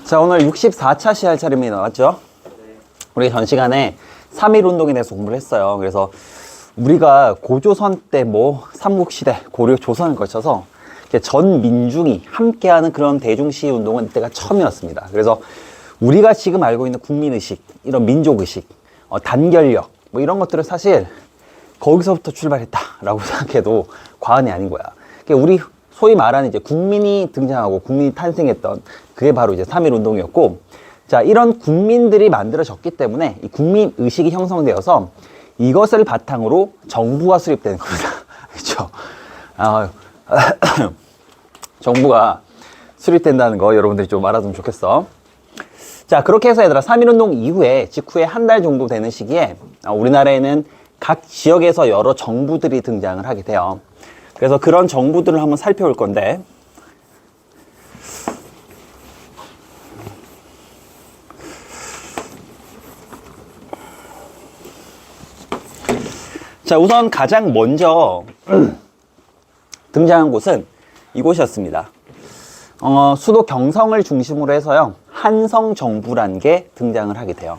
자, 오늘 64차 시할 차림이 나왔죠? 우리 전 시간에 3.1 운동에 대해서 공부를 했어요. 그래서 우리가 고조선 때 뭐 삼국시대, 고려, 조선을 거쳐서 전 민중이 함께하는 그런 대중시위 운동은 이때가 처음이었습니다. 그래서 우리가 지금 알고 있는 국민의식, 이런 민족의식, 단결력, 뭐 이런 것들은 사실 거기서부터 출발했다라고 생각해도 과언이 아닌 거야. 우리 소위 말하는 이제 국민이 등장하고 국민이 탄생했던 그게 바로 이제 3.1 운동이었고, 자, 이런 국민들이 만들어졌기 때문에 이 국민 의식이 형성되어서 이것을 바탕으로 정부가 수립되는 겁니다. 그렇죠? 정부가 수립된다는 거 여러분들이 좀 알아두면 좋겠어. 자, 그렇게 해서 얘들아 3.1 운동 이후에 직후에 한 달 정도 되는 시기에 우리나라에는 각 지역에서 여러 정부들이 등장을 하게 돼요. 그래서 그런 정부들을 한번 살펴볼 건데, 자, 우선 가장 먼저 등장한 곳은 이곳이었습니다. 수도 경성을 중심으로 해서요, 한성정부라는 게 등장을 하게 돼요.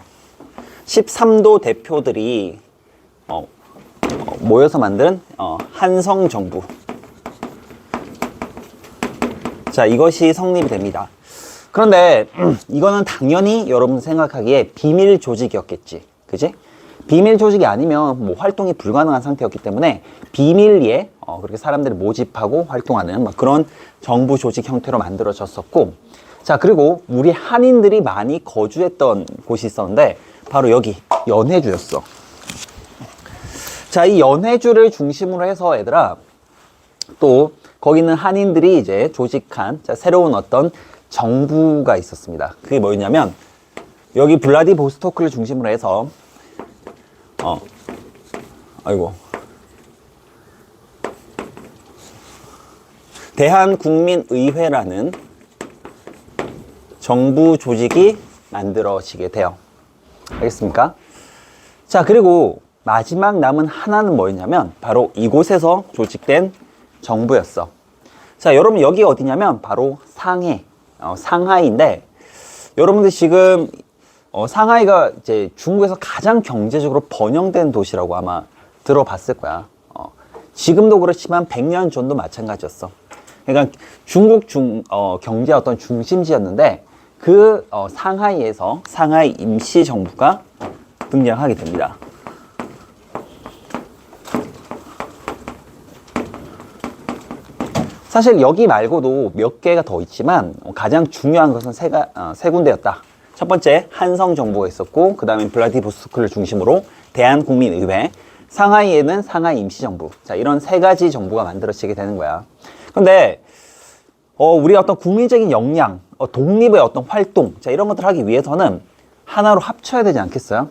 13도 대표들이 모여서 만든 한성정부. 자, 이것이 성립이 됩니다. 그런데 이거는 당연히 여러분 생각하기에 비밀 조직이었겠지, 그지? 비밀 조직이 아니면 뭐 활동이 불가능한 상태였기 때문에 비밀리에 그렇게 사람들을 모집하고 활동하는 막 그런 정부 조직 형태로 만들어졌었고, 자, 그리고 우리 한인들이 많이 거주했던 곳이 있었는데 바로 여기 연해주였어. 자, 이 연해주를 중심으로 해서 얘들아 또 거기는 한인들이 이제 조직한 새로운 어떤 정부가 있었습니다. 그게 뭐였냐면 여기 블라디보스토크를 중심으로 해서 대한국민의회라는 정부 조직이 만들어지게 돼요. 알겠습니까? 자, 그리고 마지막 남은 하나는 뭐였냐면 바로 이곳에서 조직된 정부였어. 자, 여러분 여기 어디냐면 바로 상해, 상하이인데, 여러분들 지금 상하이가 이제 중국에서 가장 경제적으로 번영된 도시라고 아마 들어봤을 거야. 지금도 그렇지만 100년 전도 마찬가지였어. 그러니까 중국 경제 어떤 중심지였는데 그 상하이에서 상하이 임시정부가 등장하게 됩니다. 사실 여기 말고도 몇 개가 더 있지만 가장 중요한 것은 세 군데였다. 첫 번째 한성정부가 있었고, 그 다음에 블라디보스토크를 중심으로 대한국민의회, 상하이에는 상하이 임시정부. 자, 이런 세 가지 정부가 만들어지게 되는 거야. 근데 우리가 어떤 국민적인 역량, 독립의 어떤 활동, 자, 이런 것들을 하기 위해서는 하나로 합쳐야 되지 않겠어요?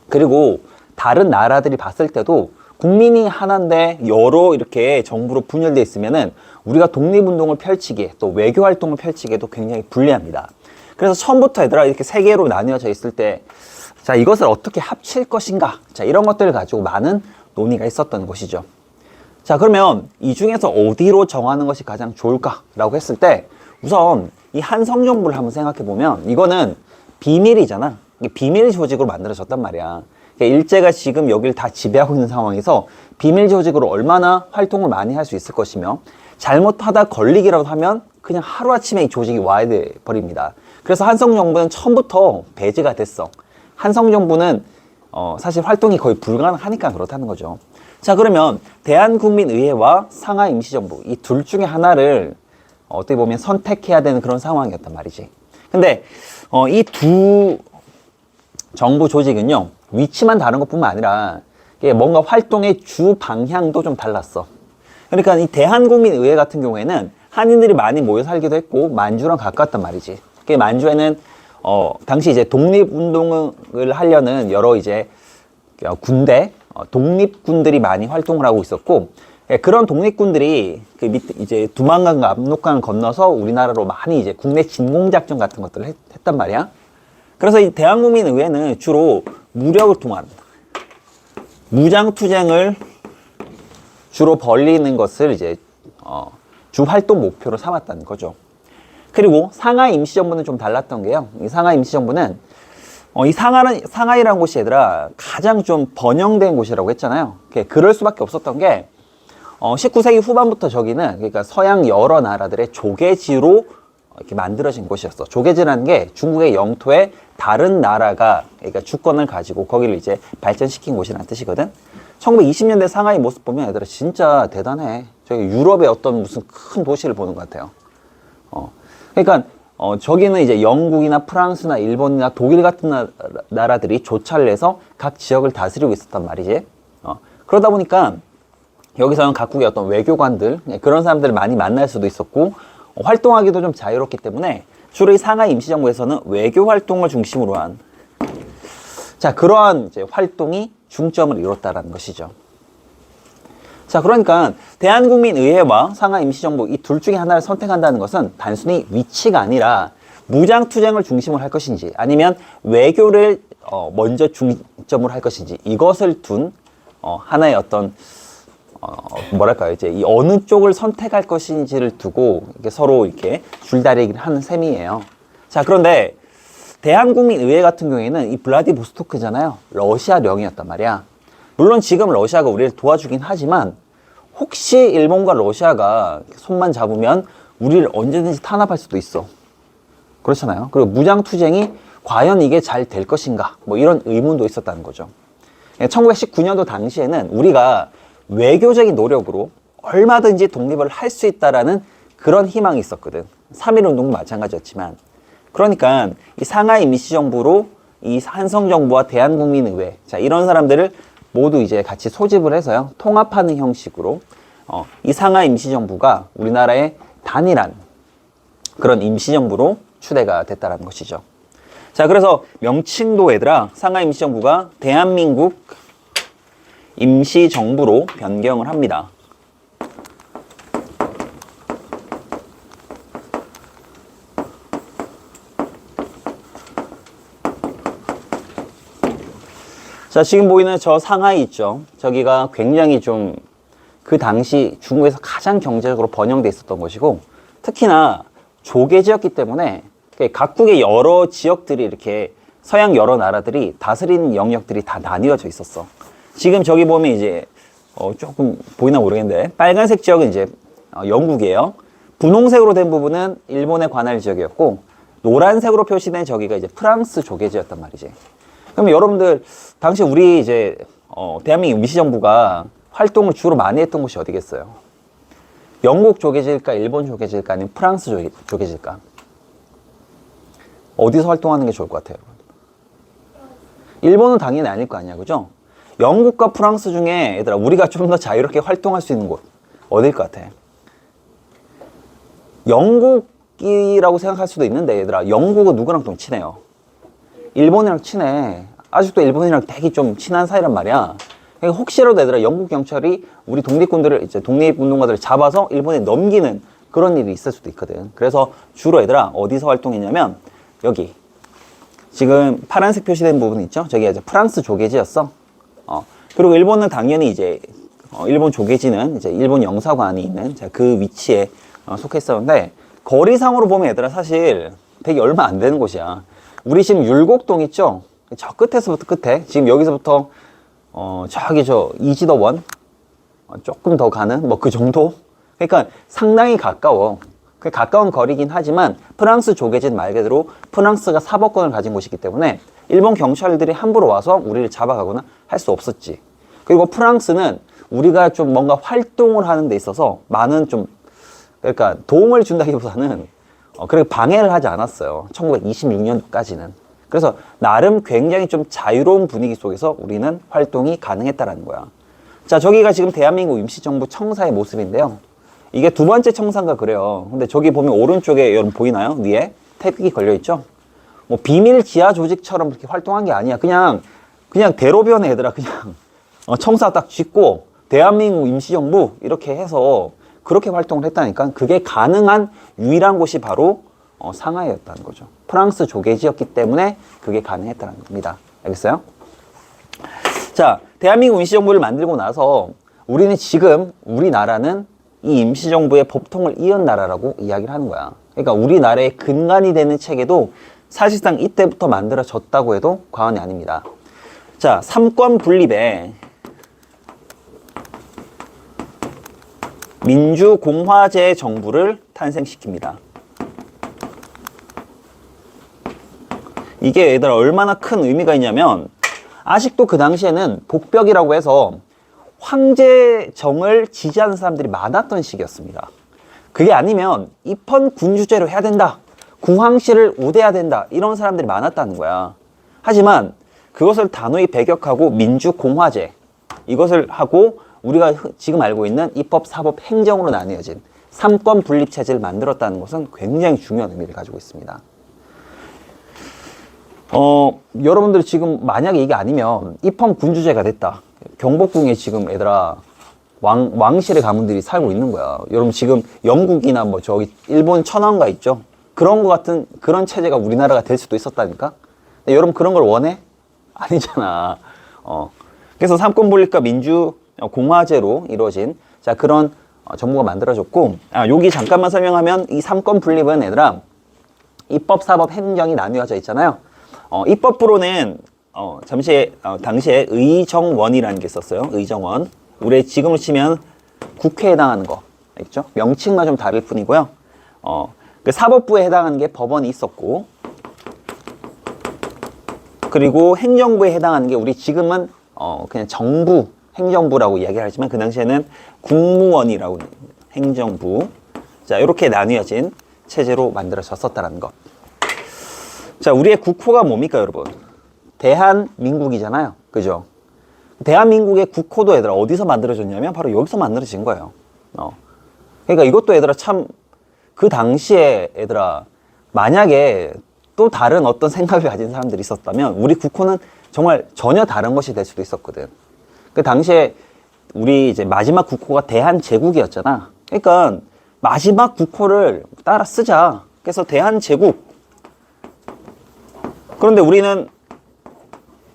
그리고 다른 나라들이 봤을 때도 국민이 하나인데 여러 이렇게 정부로 분열되어 있으면은 우리가 독립운동을 펼치기에 또 외교활동을 펼치기에도 굉장히 불리합니다. 그래서 처음부터 얘들아 이렇게 세 개로 나뉘어져 있을 때, 자, 이것을 어떻게 합칠 것인가, 자, 이런 것들을 가지고 많은 논의가 있었던 것이죠. 자, 그러면 이 중에서 어디로 정하는 것이 가장 좋을까라고 했을 때, 우선 이 한성정부를 한번 생각해 보면 이거는 비밀이잖아. 이게 비밀 조직으로 만들어졌단 말이야. 일제가 지금 여기를 다 지배하고 있는 상황에서 비밀 조직으로 얼마나 활동을 많이 할 수 있을 것이며, 잘못하다 걸리기라도 하면 그냥 하루아침에 이 조직이 와야 돼 버립니다. 그래서 한성정부는 처음부터 배제가 됐어. 한성정부는 사실 활동이 거의 불가능하니까 그렇다는 거죠. 자, 그러면 대한국민의회와 상하이 임시정부, 이 둘 중에 하나를 어떻게 보면 선택해야 되는 그런 상황이었단 말이지. 근데 이 두 정부 조직은요, 위치만 다른 것뿐만 아니라 이게 뭔가 활동의 주 방향도 좀 달랐어. 그러니까 이 대한국민의회 같은 경우에는 한인들이 많이 모여 살기도 했고 만주랑 가까웠단 말이지. 만주에는 당시 이제 독립운동을 하려는 여러 이제 군대, 독립군들이 많이 활동을 하고 있었고, 그런 독립군들이 그 밑에 이제 두만강과 압록강을 건너서 우리나라로 많이 이제 국내 진공작전 같은 것들을 했단 말이야. 그래서 이 대한국민의회는 주로 무력을 통한 무장투쟁을 주로 벌이는 것을 이제 주 활동 목표로 삼았다는 거죠. 그리고 상하이 임시정부는 좀 달랐던 게요. 이 상하이 임시정부는 이 상하이라는 곳이 얘들아 가장 좀 번영된 곳이라고 했잖아요. 그럴 수밖에 없었던 게 19세기 후반부터 저기는 그러니까 서양 여러 나라들의 조개지로 이렇게 만들어진 곳이었어. 조개지라는 게 중국의 영토에 다른 나라가 그러니까 주권을 가지고 거기를 이제 발전시킨 곳이라는 뜻이거든. 1920년대 상하이 모습 보면 얘들아 진짜 대단해. 저기 유럽의 어떤 무슨 큰 도시를 보는 것 같아요. 그러니까 저기는 이제 영국이나 프랑스나 일본이나 독일 같은 나라들이 조차를 해서 각 지역을 다스리고 있었단 말이지. 그러다 보니까 여기서는 각국의 어떤 외교관들 그런 사람들을 많이 만날 수도 있었고 활동하기도 좀 자유롭기 때문에 주로 이 상하이 임시정부에서는 외교 활동을 중심으로 한 그러한 이제 활동이 중점을 이뤘다라는 것이죠. 자, 그러니까 대한국민의회와 상하이 임시정부 이 둘 중에 하나를 선택한다는 것은 단순히 위치가 아니라 무장투쟁을 중심으로 할 것인지 아니면 외교를 먼저 중점으로 할 것인지 이것을 둔 하나의 어떤 뭐랄까요 이제 이 어느 쪽을 선택할 것인지를 두고 이렇게 서로 이렇게 줄다리기를 하는 셈이에요. 자, 그런데 대한국민의회 같은 경우에는 이 블라디보스토크잖아요. 러시아령이었단 말이야. 물론 지금 러시아가 우리를 도와주긴 하지만 혹시 일본과 러시아가 손만 잡으면 우리를 언제든지 탄압할 수도 있어. 그렇잖아요. 그리고 무장투쟁이 과연 이게 잘 될 것인가 뭐 이런 의문도 있었다는 거죠. 1919년도 당시에는 우리가 외교적인 노력으로 얼마든지 독립을 할 수 있다라는 그런 희망이 있었거든. 3.1운동도 마찬가지였지만. 그러니까 이 상하이 임시정부로 이 한성정부와 대한국민의회 이런 사람들을 모두 이제 같이 소집을 해서요 통합하는 형식으로 이 상하이 임시정부가 우리나라의 단일한 그런 임시정부로 추대가 됐다는 것이죠. 자, 그래서 명칭도 얘들아 상하이 임시정부가 대한민국 임시정부로 변경을 합니다. 자, 지금 보이는 저 상하이 있죠. 저기가 굉장히 좀 그 당시 중국에서 가장 경제적으로 번영돼 있었던 것이고 특히나 조개지였기 때문에 각국의 여러 지역들이 이렇게 서양 여러 나라들이 다스리는 영역들이 다 나뉘어져 있었어. 지금 저기 보면 이제 조금 보이나 모르겠는데 빨간색 지역은 이제 영국이에요. 분홍색으로 된 부분은 일본의 관할 지역이었고 노란색으로 표시된 저기가 이제 프랑스 조개지였단 말이지. 그럼 여러분들 당시 우리 이제 대한민국 임시정부가 활동을 주로 많이 했던 곳이 어디겠어요? 영국 조개지일까, 일본 조개지일까, 아니면 프랑스 조개지일까? 어디서 활동하는 게 좋을 것 같아요? 일본은 당연히 아닐 거 아니야, 그죠? 영국과 프랑스 중에 얘들아 우리가 좀 더 자유롭게 활동할 수 있는 곳 어딜 것 같아? 영국이라고 생각할 수도 있는데 얘들아 영국은 누구랑 좀 친해요? 일본이랑 친해. 아직도 일본이랑 되게 좀 친한 사이란 말이야. 그러니까 혹시라도 얘들아 영국 경찰이 우리 독립군들을 이제 독립운동가들을 잡아서 일본에 넘기는 그런 일이 있을 수도 있거든. 그래서 주로 얘들아 어디서 활동했냐면 여기 지금 파란색 표시된 부분 있죠? 저기가 이제 프랑스 조개지였어. 그리고 일본은 당연히 이제 일본 조개지는 이제 일본 영사관이 있는 그 위치에 속했었는데 거리상으로 보면 얘들아 사실 되게 얼마 안 되는 곳이야. 우리 지금 율곡동 있죠? 저 끝에서부터 끝에 지금 여기서부터 저기 저 이지더원 조금 더 가는 뭐 그 정도? 그러니까 상당히 가까워. 가까운 거리긴 하지만 프랑스 조개진 말 그대로 프랑스가 사법권을 가진 곳이기 때문에 일본 경찰들이 함부로 와서 우리를 잡아가거나 할 수 없었지. 그리고 프랑스는 우리가 좀 뭔가 활동을 하는 데 있어서 많은 좀 그러니까 도움을 준다기보다는 그렇게 방해를 하지 않았어요. 1926년까지는. 그래서 나름 굉장히 좀 자유로운 분위기 속에서 우리는 활동이 가능했다라는 거야. 자, 저기가 지금 대한민국 임시정부 청사의 모습인데요. 이게 두 번째 청사인가 그래요. 근데 저기 보면 오른쪽에 여러분 보이나요? 위에 태극이 걸려있죠? 뭐 비밀 지하 조직처럼 그렇게 활동한 게 아니야. 그냥 대로변에 얘들아 그냥 청사 딱 짓고 대한민국 임시정부 이렇게 해서 그렇게 활동을 했다니까. 그게 가능한 유일한 곳이 바로 상하이였다는 거죠. 프랑스 조개지였기 때문에 그게 가능했다는 겁니다. 알겠어요? 자, 대한민국 임시정부를 만들고 나서 우리는 지금 우리나라는 이 임시정부의 법통을 이은 나라라고 이야기를 하는 거야. 그러니까 우리나라의 근간이 되는 체계도 사실상 이때부터 만들어졌다고 해도 과언이 아닙니다. 자, 삼권 분립에 민주공화제 정부를 탄생시킵니다. 이게 얘들아 얼마나 큰 의미가 있냐면 아직도 그 당시에는 복벽이라고 해서 황제정을 지지하는 사람들이 많았던 시기였습니다. 그게 아니면 입헌 군주제로 해야 된다, 구황씨를 우대해야 된다, 이런 사람들이 많았다는 거야. 하지만 그것을 단호히 배격하고 민주공화제, 이것을 하고 우리가 지금 알고 있는 입법, 사법, 행정으로 나뉘어진 삼권 분립 체제를 만들었다는 것은 굉장히 중요한 의미를 가지고 있습니다. 여러분들이 지금 만약에 이게 아니면 입헌 군주제가 됐다, 경복궁에 지금 얘들아 왕실의 가문들이 살고 있는 거야. 여러분 지금 영국이나 뭐 저기 일본 천황가 있죠? 그런 거 같은 그런 체제가 우리나라가 될 수도 있었다니까? 근데 여러분 그런 걸 원해? 아니잖아. 그래서 삼권 분립과 민주 공화제로 이루어진 자 그런 정부가 만들어졌고, 여기 잠깐만 설명하면 이 삼권 분립은 얘들아 입법, 사법, 행정이 나뉘어져 있잖아요. 입법부로는 당시에 의정원이라는 게 있었어요. 의정원. 우리 지금으로 치면 국회에 해당하는 거 알겠죠? 명칭만 좀 다를 뿐이고요. 그 사법부에 해당하는 게 법원이 있었고, 그리고 행정부에 해당하는 게 우리 지금은 그냥 정부, 행정부라고 이야기를 하지만 그 당시에는 국무원이라고 행정부. 자, 이렇게 나뉘어진 체제로 만들어졌었다는 것. 자, 우리의 국호가 뭡니까, 여러분? 대한민국이잖아요. 그죠? 대한민국의 국호도 얘들아 어디서 만들어졌냐면 바로 여기서 만들어진 거예요. 그러니까 이것도 얘들아 참 그 당시에 얘들아 만약에 또 다른 어떤 생각을 가진 사람들이 있었다면 우리 국호는 정말 전혀 다른 것이 될 수도 있었거든. 그 당시에 우리 이제 마지막 국호가 대한제국이었잖아. 그러니까 마지막 국호를 따라 쓰자. 그래서 대한제국. 그런데 우리는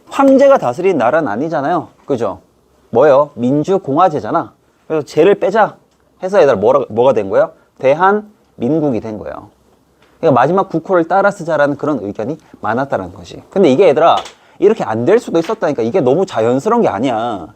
황제가 다스린 나라는 아니잖아요. 그죠? 뭐예요? 민주공화제잖아. 그래서 제를 빼자 해서 얘들아 뭐가 된 거예요? 대한민국이 된 거예요. 그러니까 마지막 국호를 따라 쓰자라는 그런 의견이 많았다는 것이. 근데 이게 얘들아 이렇게 안 될 수도 있었다니까. 이게 너무 자연스러운 게 아니야.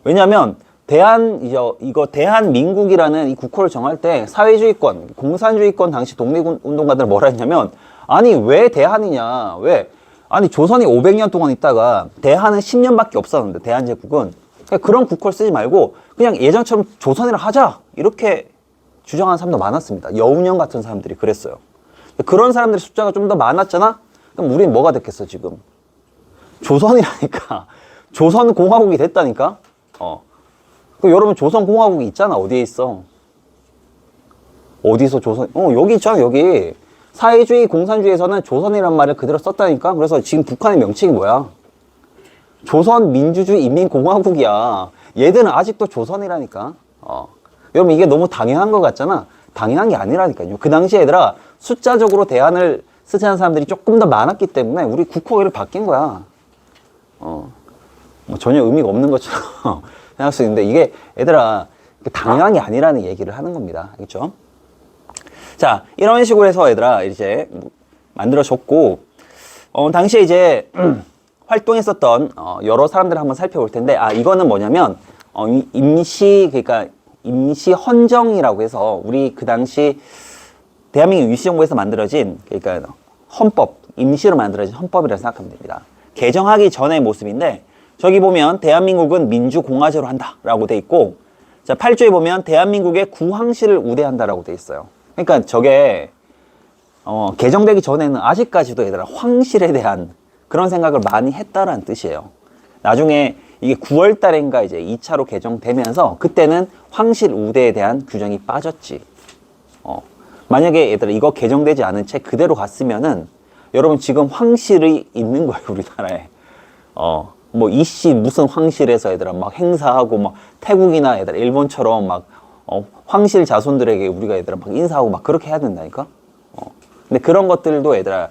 왜냐면 대한민국이라는 이 국호를 정할 때 사회주의권, 공산주의권 당시 독립운동가들 뭐라 했냐면 아니 왜 대한이냐, 왜? 아니 조선이 500년 동안 있다가 대한은 10년밖에 없었는데 대한제국은 그런 국호를 쓰지 말고 그냥 예전처럼 조선이라 하자 이렇게 주장하는 사람도 많았습니다. 여운형 같은 사람들이 그랬어요. 그런 사람들의 숫자가 좀 더 많았잖아? 그럼 우린 뭐가 됐겠어 지금? 조선이라니까. 조선공화국이 됐다니까? 그 여러분 조선공화국이 있잖아. 어디에 있어? 어디서 조선? 여기 있잖아. 여기. 사회주의, 공산주의에서는 조선이란 말을 그대로 썼다니까? 그래서 지금 북한의 명칭이 뭐야? 조선민주주의 인민공화국이야. 얘들은 아직도 조선이라니까? 여러분 이게 너무 당연한 것 같잖아? 당연한 게 아니라니까요. 그 당시에 얘들아 숫자적으로 대안을 쓰자는 사람들이 조금 더 많았기 때문에 우리 국호를 바뀐 거야. 뭐 전혀 의미가 없는 것처럼 생각할 수 있는데 이게 얘들아 당연한 게 아니라는 얘기를 하는 겁니다. 알겠죠? 자, 이런 식으로 해서 얘들아 이제 만들어졌고, 당시에 이제 활동했었던 여러 사람들을 한번 살펴볼 텐데, 이거는 뭐냐면 그러니까 임시 헌정이라고 해서 우리 그 당시 대한민국 임시정부에서 만들어진 그러니까 헌법, 임시로 만들어진 헌법이라고 생각하면 됩니다. 개정하기 전의 모습인데 저기 보면 대한민국은 민주공화제로 한다라고 돼 있고, 자 8조에 보면 대한민국의 구황씨를 우대한다라고 돼 있어요. 그러니까 저게 개정되기 전에는 아직까지도 얘들아 황실에 대한 그런 생각을 많이 했다라는 뜻이에요. 나중에 이게 9월 달인가 이제 2차로 개정되면서 그때는 황실 우대에 대한 규정이 빠졌지. 만약에 얘들아 이거 개정되지 않은 채 그대로 갔으면은 여러분 지금 황실이 있는 거예요, 우리나라에. 뭐 이씨 무슨 황실에서 얘들아 막 행사하고 막 태국이나 얘들아 일본처럼 막 황실 자손들에게 우리가 얘들아 막 인사하고 막 그렇게 해야 된다니까. 근데 그런 것들도 얘들아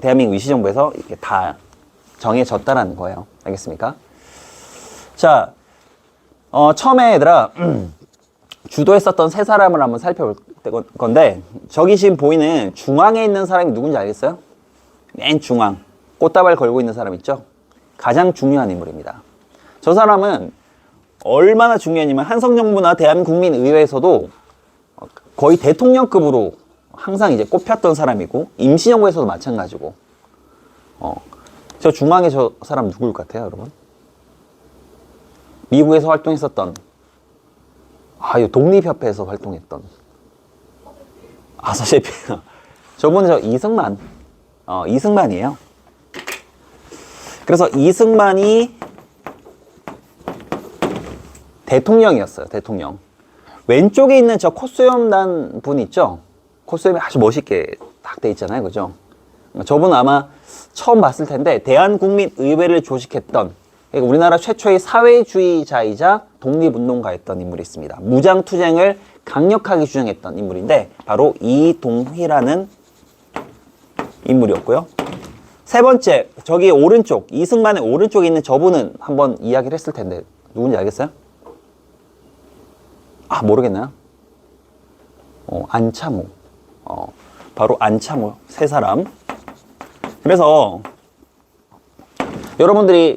대한민국 임시정부에서 이렇게 다 정해졌다라는 거예요. 알겠습니까? 자, 처음에 얘들아 주도했었던 세 사람을 한번 살펴볼 건데, 저기 지금 보이는 중앙에 있는 사람이 누군지 알겠어요? 맨 중앙. 꽃다발 걸고 있는 사람 있죠? 가장 중요한 인물입니다. 저 사람은 얼마나 중요하냐면 한성정부나 대한국민의회에서도 거의 대통령급으로 항상 이제 꼽혔던 사람이고, 임시정부에서도 마찬가지고. 저 중앙에 저 사람 누구일 것 같아요, 여러분? 미국에서 활동했었던, 이 독립협회에서 활동했던, 서셰피. 저분은 저 이승만. 이승만이에요. 그래서 이승만이 대통령이었어요, 대통령. 왼쪽에 있는 저 콧수염 난 분 있죠? 콧수염이 아주 멋있게 딱 돼 있잖아요, 그죠? 저분은 아마 처음 봤을 텐데, 대한국민의회를 조직했던, 그러니까 우리나라 최초의 사회주의자이자 독립운동가였던 인물이 있습니다. 무장투쟁을 강력하게 주장했던 인물인데, 바로 이동휘라는 인물이었고요. 세 번째, 저기 오른쪽, 이승만의 오른쪽에 있는 저분은 한번 이야기를 했을 텐데, 누군지 알겠어요? 모르겠나요? 안창호. 바로 안창호. 세 사람. 그래서 여러분들이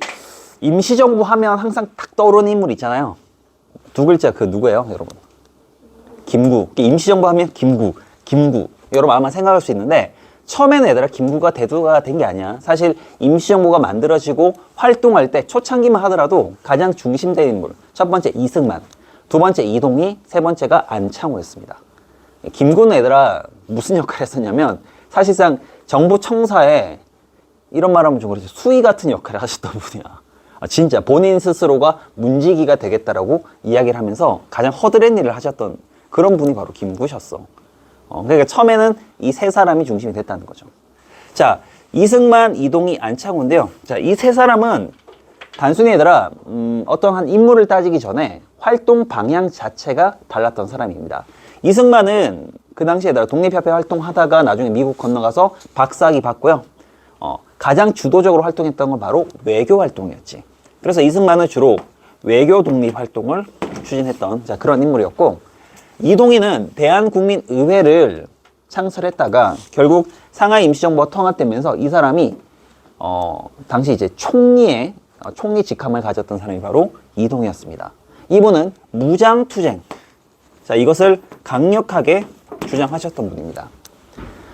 임시정부 하면 항상 딱 떠오르는 인물 있잖아요. 두 글자, 그 누구예요, 여러분? 김구. 임시정부 하면 김구. 여러분 아마 생각할 수 있는데, 처음에는 얘들아 김구가 대두가 된 게 아니야. 사실 임시정부가 만들어지고 활동할 때 초창기만 하더라도 가장 중심된 인물. 첫 번째 이승만, 두 번째 이동희, 세 번째가 안창호였습니다. 김구는 얘들아 무슨 역할을 했었냐면, 사실상 정부 청사에, 이런 말하면 좀 그렇지, 수의 같은 역할을 하셨던 분이야. 진짜 본인 스스로가 문지기가 되겠다라고 이야기를 하면서 가장 허드렛 일을 하셨던 그런 분이 바로 김구셨어. 그러니까 처음에는 이 세 사람이 중심이 됐다는 거죠. 자, 이승만, 이동희, 안창호인데요. 자, 이 세 사람은 단순히 얘들아 어떤 한 인물을 따지기 전에 활동 방향 자체가 달랐던 사람입니다. 이승만은 그 당시에 얘들아 독립협회 활동하다가 나중에 미국 건너가서 박사학위 받고요. 가장 주도적으로 활동했던 건 바로 외교 활동이었지. 그래서 이승만은 주로 외교 독립 활동을 추진했던 그런 인물이었고, 이동희는 대한국민의회를 창설했다가 결국 상하이 임시정부가 통합되면서 이 사람이 당시 이제 총리 직함을 가졌던 사람이 바로 이동희였습니다. 이분은 무장투쟁, 이것을 강력하게 주장하셨던 분입니다.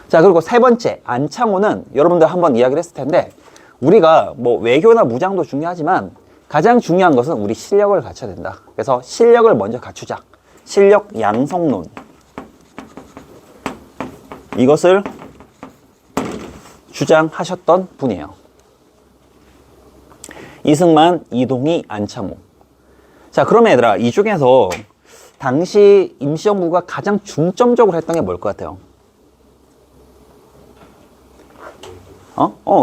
자, 그리고 세 번째 안창호는 여러분들 한번 이야기를 했을 텐데, 우리가 뭐 외교나 무장도 중요하지만 가장 중요한 것은 우리 실력을 갖춰야 된다. 그래서 실력을 먼저 갖추자. 실력 양성론. 이것을 주장하셨던 분이에요. 이승만, 이동희, 안창호. 자, 그러면 얘들아, 이 중에서 당시 임시정부가 가장 중점적으로 했던 게 뭘 것 같아요?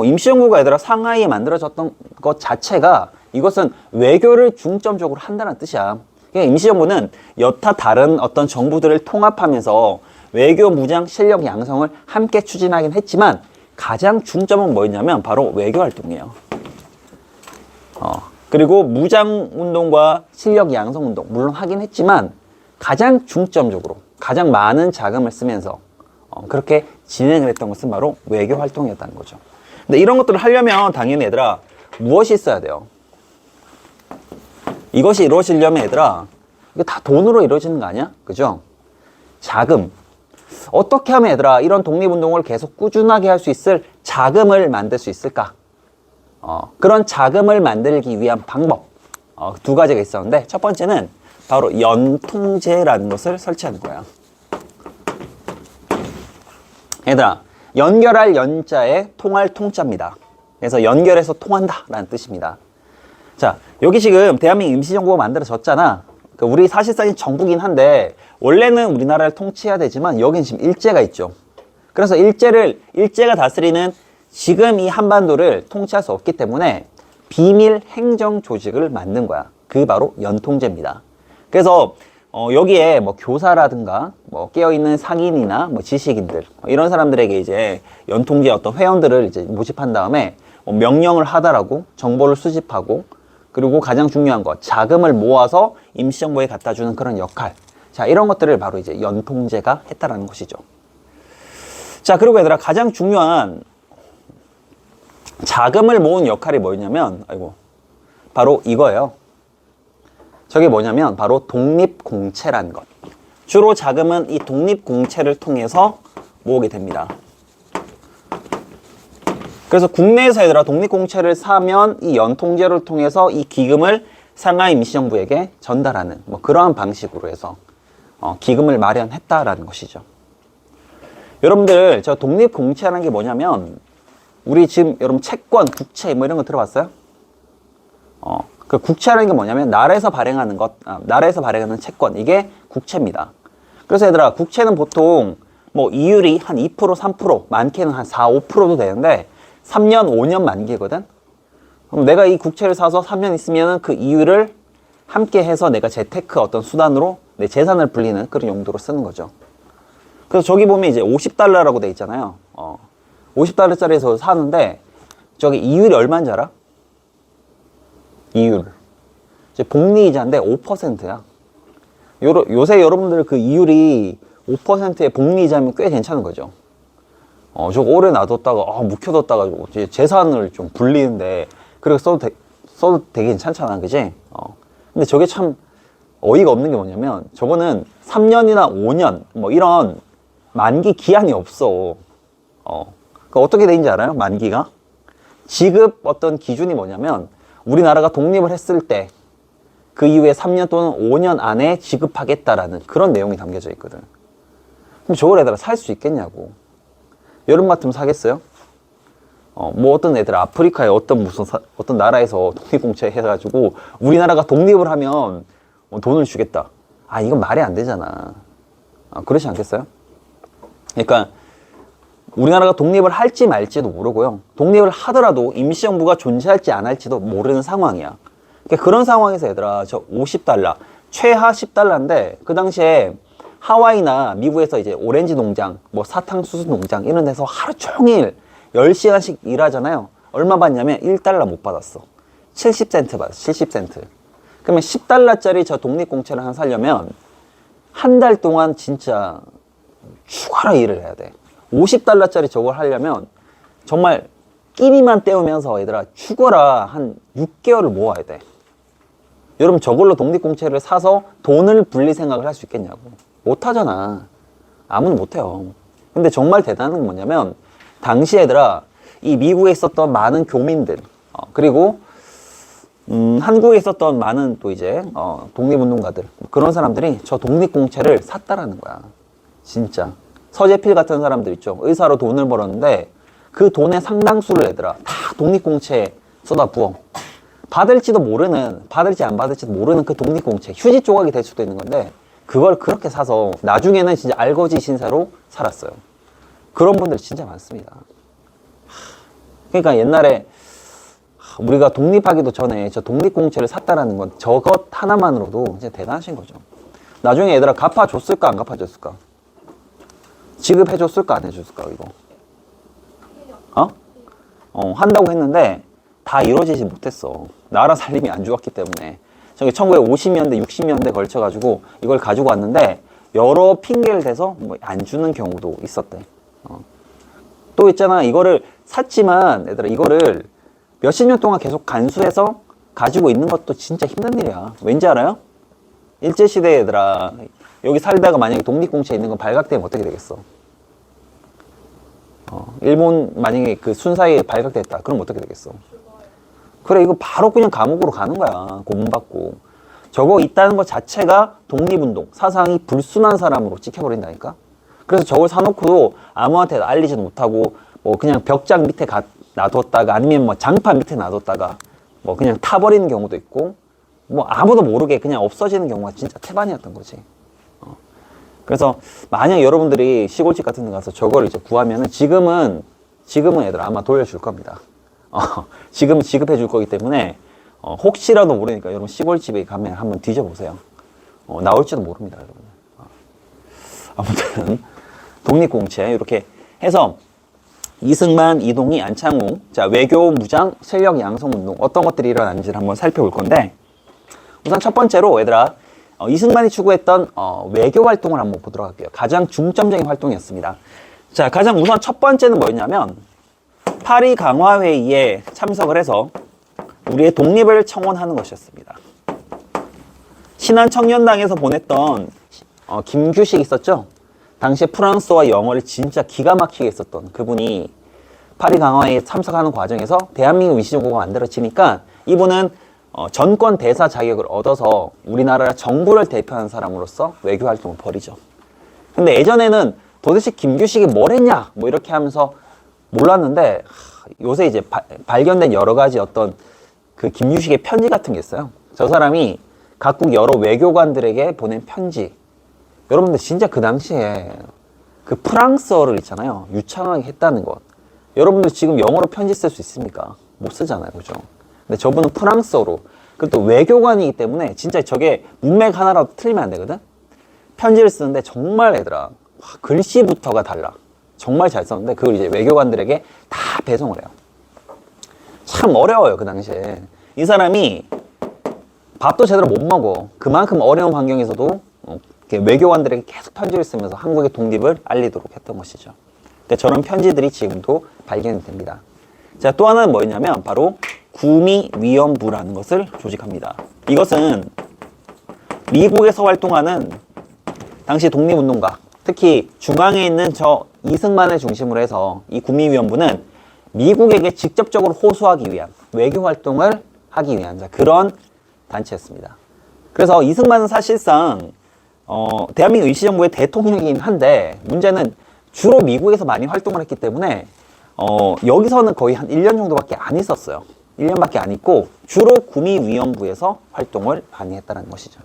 임시정부가 얘들아 상하이에 만들어졌던 것 자체가, 이것은 외교를 중점적으로 한다는 뜻이야. 그러니까 임시정부는 여타 다른 어떤 정부들을 통합하면서 외교, 무장, 실력 양성을 함께 추진하긴 했지만, 가장 중점은 뭐였냐면 바로 외교 활동이에요. 그리고 무장 운동과 실력 양성 운동 물론 하긴 했지만, 가장 중점적으로 가장 많은 자금을 쓰면서 그렇게 진행을 했던 것은 바로 외교 활동이었다는 거죠. 근데 이런 것들을 하려면 당연히 얘들아 무엇이 있어야 돼요? 이것이 이루어지려면 얘들아, 이게 다 돈으로 이루어지는 거 아니야? 그죠? 자금. 어떻게 하면 얘들아 이런 독립운동을 계속 꾸준하게 할 수 있을 자금을 만들 수 있을까? 그런 자금을 만들기 위한 방법 두 가지가 있었는데, 첫 번째는 바로 연통제라는 것을 설치하는 거야. 얘들아, 연결할 연자에 통할 통자입니다. 그래서 연결해서 통한다 라는 뜻입니다. 자, 여기 지금 대한민국 임시정부가 만들어졌잖아. 우리 사실상이 정부긴 한데 원래는 우리나라를 통치해야 되지만 여긴 지금 일제가 있죠. 그래서 일제가 다스리는 지금 이 한반도를 통치할 수 없기 때문에 비밀 행정 조직을 만든 거야. 그게 바로 연통제입니다. 그래서 여기에 뭐 교사라든가 뭐 깨어있는 상인이나 뭐 지식인들 이런 사람들에게 이제 연통제 어떤 회원들을 이제 모집한 다음에 명령을 하다라고 정보를 수집하고, 그리고 가장 중요한 거 자금을 모아서 임시정부에 갖다 주는 그런 역할, 자, 이런 것들을 바로 이제 연통제가 했다라는 것이죠. 자, 그리고 얘들아, 가장 중요한 자금을 모은 역할이 뭐였냐면, 바로 이거예요. 저게 뭐냐면, 바로 독립공채라는 것. 주로 자금은 이 독립공채를 통해서 모으게 됩니다. 그래서 국내에서 얘들아, 독립공채를 사면 이 연통제를 통해서 이 기금을 상하이 임시정부에게 전달하는 그러한 방식으로 해서 기금을 마련했다라는 것이죠. 여러분들, 저 독립공채라는 게 뭐냐면, 우리 지금 여러분 채권, 국채 이런 거 들어봤어요? 그 국채라는 게 뭐냐면 나라에서 발행하는 것, 나라에서 발행하는 채권, 이게 국채입니다. 그래서 얘들아, 국채는 보통 이율이 한 2%, 3%, 많게는 한 4, 5%도 되는데 3년, 5년 만기거든? 그럼 내가 이 국채를 사서 3년 있으면 그 이율을 함께 해서 내가 재테크 어떤 수단으로 내 재산을 불리는 그런 용도로 쓰는 거죠. 그래서 저기 보면 이제 $50라고 돼 있잖아요. $50짜리에서 사는데 저기 이율이 얼마인 줄 알아? 이율. 이제 복리이자인데 5%야. 요새 여러분들 그 이율이 5%의 복리이자면 꽤 괜찮은 거죠. 저거 오래 놔뒀다가 묵혀뒀다가 재산을 좀 불리는데 그렇게 써도 되게 괜찮잖아, 그지? 근데 저게 참 어이가 없는 게 뭐냐면 저거는 3년이나 5년 이런 만기 기한이 없어. 그러니까 어떻게 돼 있는지 알아요? 만기가 지급 어떤 기준이 뭐냐면 우리나라가 독립을 했을 때 그 이후에 3년 또는 5년 안에 지급하겠다라는 그런 내용이 담겨져 있거든. 그럼 저걸 애들아 살 수 있겠냐고. 여러분 같으면 사겠어요? 어떤 애들 아프리카에 어떤 나라에서 독립공채 해가지고 우리나라가 독립을 하면 돈을 주겠다. 이건 말이 안 되잖아. 그렇지 않겠어요? 그러니까 우리나라가 독립을 할지 말지도 모르고요. 독립을 하더라도 임시정부가 존재할지 안 할지도 모르는 상황이야. 그러니까 그런 상황에서 얘들아, 저 $50, 최하 $10인데 그 당시에 하와이나 미국에서 이제 오렌지 농장, 사탕수수 농장 이런 데서 하루 종일 10시간씩 일하잖아요. 얼마 받냐면 $1 못 받았어. 70센트 받았어. 70센트. 그러면 $10짜리 저 독립공채를 하나 사려면 한 달 동안 진짜 죽어라 일을 해야 돼. $50짜리 저걸 하려면 정말 끼니만 때우면서 얘들아 죽어라 한 6개월을 모아야 돼. 여러분 저걸로 독립공채를 사서 돈을 불릴 생각을 할 수 있겠냐고. 못하잖아. 아무는 못해요. 근데 정말 대단한 건 뭐냐면 당시 얘들아 이 미국에 있었던 많은 교민들 그리고 한국에 있었던 많은 또 이제 독립운동가들 그런 사람들이 저 독립공채를 샀다라는 거야. 진짜 서재필 같은 사람들 있죠. 의사로 돈을 벌었는데 그 돈의 상당수를 얘들아 다 독립공채에 쏟아부어. 받을지 안 받을지도 모르는 그 독립공채 휴지 조각이 될 수도 있는 건데 그걸 그렇게 사서 나중에는 진짜 알거지 신세로 살았어요. 그런 분들 진짜 많습니다. 그러니까 옛날에 우리가 독립하기도 전에 저 독립공채를 샀다라는 건 저것 하나만으로도 진짜 대단하신 거죠. 나중에 얘들아 갚아줬을까 안 갚아줬을까? 지급해줬을까 안 해줬을까 이거? 한다고 했는데 다 이루어지지 못했어. 나라 살림이 안 좋았기 때문에. 저기 1950년대, 60년대 걸쳐가지고 이걸 가지고 왔는데 여러 핑계를 대서 안 주는 경우도 있었대. 또 있잖아. 이거를 샀지만 얘들아 이거를 몇십 년 동안 계속 간수해서 가지고 있는 것도 진짜 힘든 일이야. 왠지 알아요? 일제시대에 얘들아 여기 살다가 만약에 독립공채에 있는 거 발각되면 어떻게 되겠어? 일본 만약에 그 순사이에 발각됐다. 그럼 어떻게 되겠어? 그래 이거 바로 그냥 감옥으로 가는 거야. 고문받고. 저거 있다는 것 자체가 독립운동 사상이 불순한 사람으로 찍혀버린다니까. 그래서 저걸 사놓고도 아무한테 알리지도 못하고 그냥 벽장 밑에 놔뒀다가 아니면 장판 밑에 놔뒀다가 그냥 타버리는 경우도 있고 아무도 모르게 그냥 없어지는 경우가 진짜 태반이었던 거지. 그래서 만약 여러분들이 시골집 같은 데 가서 저걸 이제 구하면은 지금은 애들 아마 돌려줄 겁니다. 지금은 지급해 줄 거기 때문에 혹시라도 모르니까 여러분 시골집에 가면 한번 뒤져보세요. 나올지도 모릅니다, 여러분. 아무튼 독립공채 이렇게 해서 이승만, 이동희, 안창호 자 외교, 무장, 실력 양성 운동 어떤 것들이 일어났는지를 한번 살펴볼 건데 우선 첫 번째로 얘들아 이승만이 추구했던 외교 활동을 한번 보도록 할게요. 가장 중점적인 활동이었습니다. 자, 가장 우선 첫 번째는 뭐였냐면 파리 강화회의에 참석을 해서 우리의 독립을 청원하는 것이었습니다. 신한청년당에서 보냈던 김규식 있었죠? 당시에 프랑스어와 영어를 진짜 기가 막히게 했었던 그분이 파리 강화회의에 참석하는 과정에서 대한민국 민주주의가 만들어지니까 이분은 전권 대사 자격을 얻어서 우리나라 정부를 대표하는 사람으로서 외교 활동을 벌이죠. 근데 예전에는 도대체 김규식이 뭘 했냐 뭐 이렇게 하면서 몰랐는데 요새 이제 발견된 여러 가지 어떤 그 김규식의 편지 같은 게 있어요. 저 사람이 각국 여러 외교관들에게 보낸 편지. 여러분들 진짜 그 당시에 그 프랑스어를 있잖아요. 유창하게 했다는 것. 여러분들 지금 영어로 편지 쓸 수 있습니까? 못 쓰잖아요. 그죠? 근데 저분은 프랑스어로. 그리고 또 외교관이기 때문에 진짜 저게 문맥 하나라도 틀리면 안 되거든? 편지를 쓰는데 정말 얘들아, 와, 글씨부터가 달라. 정말 잘 썼는데 그걸 이제 외교관들에게 다 배송을 해요. 참 어려워요. 그 당시에. 이 사람이 밥도 제대로 못 먹어. 그만큼 어려운 환경에서도 외교관들에게 계속 편지를 쓰면서 한국의 독립을 알리도록 했던 것이죠. 근데 저런 편지들이 지금도 발견이 됩니다. 자, 또 하나는 뭐였냐면 바로 구미위원부라는 것을 조직합니다. 이것은 미국에서 활동하는 당시 독립운동가, 특히 중앙에 있는 저 이승만을 중심으로 해서 이 구미위원부는 미국에게 직접적으로 호소하기 위한 외교 활동을 하기 위한 그런 단체였습니다. 그래서 이승만은 사실상 대한민국 임시정부의 대통령이긴 한데 문제는 주로 미국에서 많이 활동을 했기 때문에 여기서는 거의 한 1년 정도밖에 안 있었어요. 1년밖에 안 있고 주로 구미위원부에서 활동을 많이 했다는 것이죠.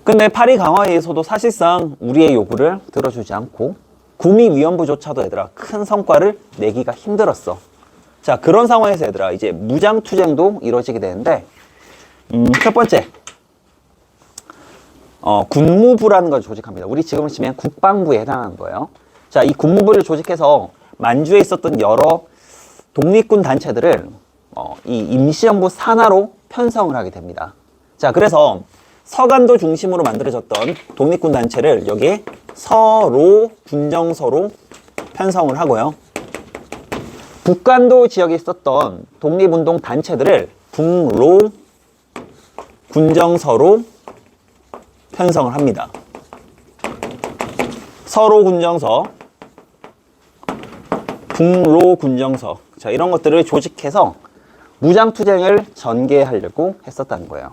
근데 파리 강화회에서도 사실상 우리의 요구를 들어주지 않고 구미위원부조차도 얘들아 큰 성과를 내기가 힘들었어. 자, 그런 상황에서 얘들아 이제 무장투쟁도 이루어지게 되는데 첫 번째 군무부라는 걸 조직합니다. 우리 지금으로 치면 국방부에 해당하는 거예요. 자, 이 군무부를 조직해서 만주에 있었던 여러 독립군 단체들을 이 임시정부 산하로 편성을 하게 됩니다. 자, 그래서 서간도 중심으로 만들어졌던 독립군 단체를 여기에 서로 군정서로 편성을 하고요. 북간도 지역에 있었던 독립운동 단체들을 북로 군정서로 편성을 합니다. 서로 군정서, 북로 군정서. 자, 이런 것들을 조직해서 무장투쟁을 전개하려고 했었다는 거예요.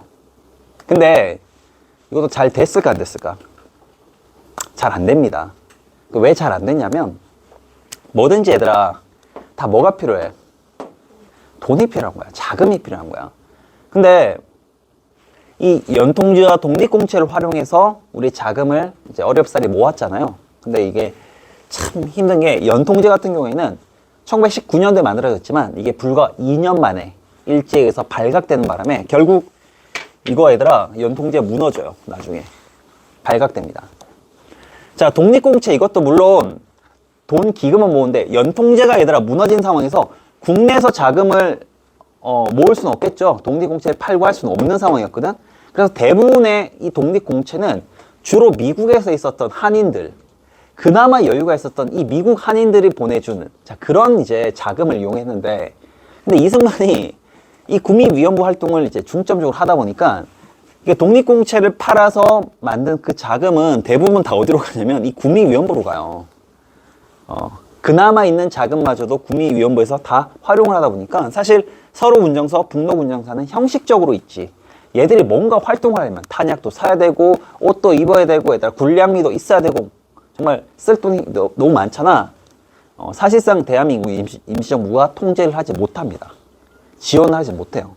근데 이것도 잘 됐을까 안 됐을까? 잘 안 됩니다. 왜 잘 안 됐냐면 뭐든지 얘들아 다 뭐가 필요해? 돈이 필요한 거야. 자금이 필요한 거야. 근데 이 연통제와 독립공채를 활용해서 우리 자금을 이제 어렵사리 모았잖아요. 근데 이게 참 힘든 게 연통제 같은 경우에는 1919년도에 만들어졌지만 이게 불과 2년 만에 일제에서 발각되는 바람에 결국 이거 얘들아 연통제 무너져요. 나중에 발각됩니다. 자, 독립공채 이것도 물론 돈 기금은 모으는데 연통제가 얘들아 무너진 상황에서 국내에서 자금을 모을 수는 없겠죠. 독립공채를 팔고 할 수는 없는 상황이었거든. 그래서 대부분의 이 독립공채는 주로 미국에서 있었던 한인들, 그나마 여유가 있었던 이 미국 한인들이 보내주는 그런 이제 자금을 이용했는데, 근데 이승만이 이 구미위원부 활동을 이제 중점적으로 하다 보니까 이게 독립공채를 팔아서 만든 그 자금은 대부분 다 어디로 가냐면 이 구미위원부로 가요. 그나마 있는 자금마저도 구미위원부에서 다 활용을 하다 보니까 사실 서로 군정서, 북로 군정서는 형식적으로 있지. 얘들이 뭔가 활동을 하려면 탄약도 사야 되고 옷도 입어야 되고 얘들아 군량미도 있어야 되고 정말 쓸 돈이 너무 많잖아. 사실상 대한민국 임시정부가 통제를 하지 못합니다. 지원을 하지 못해요.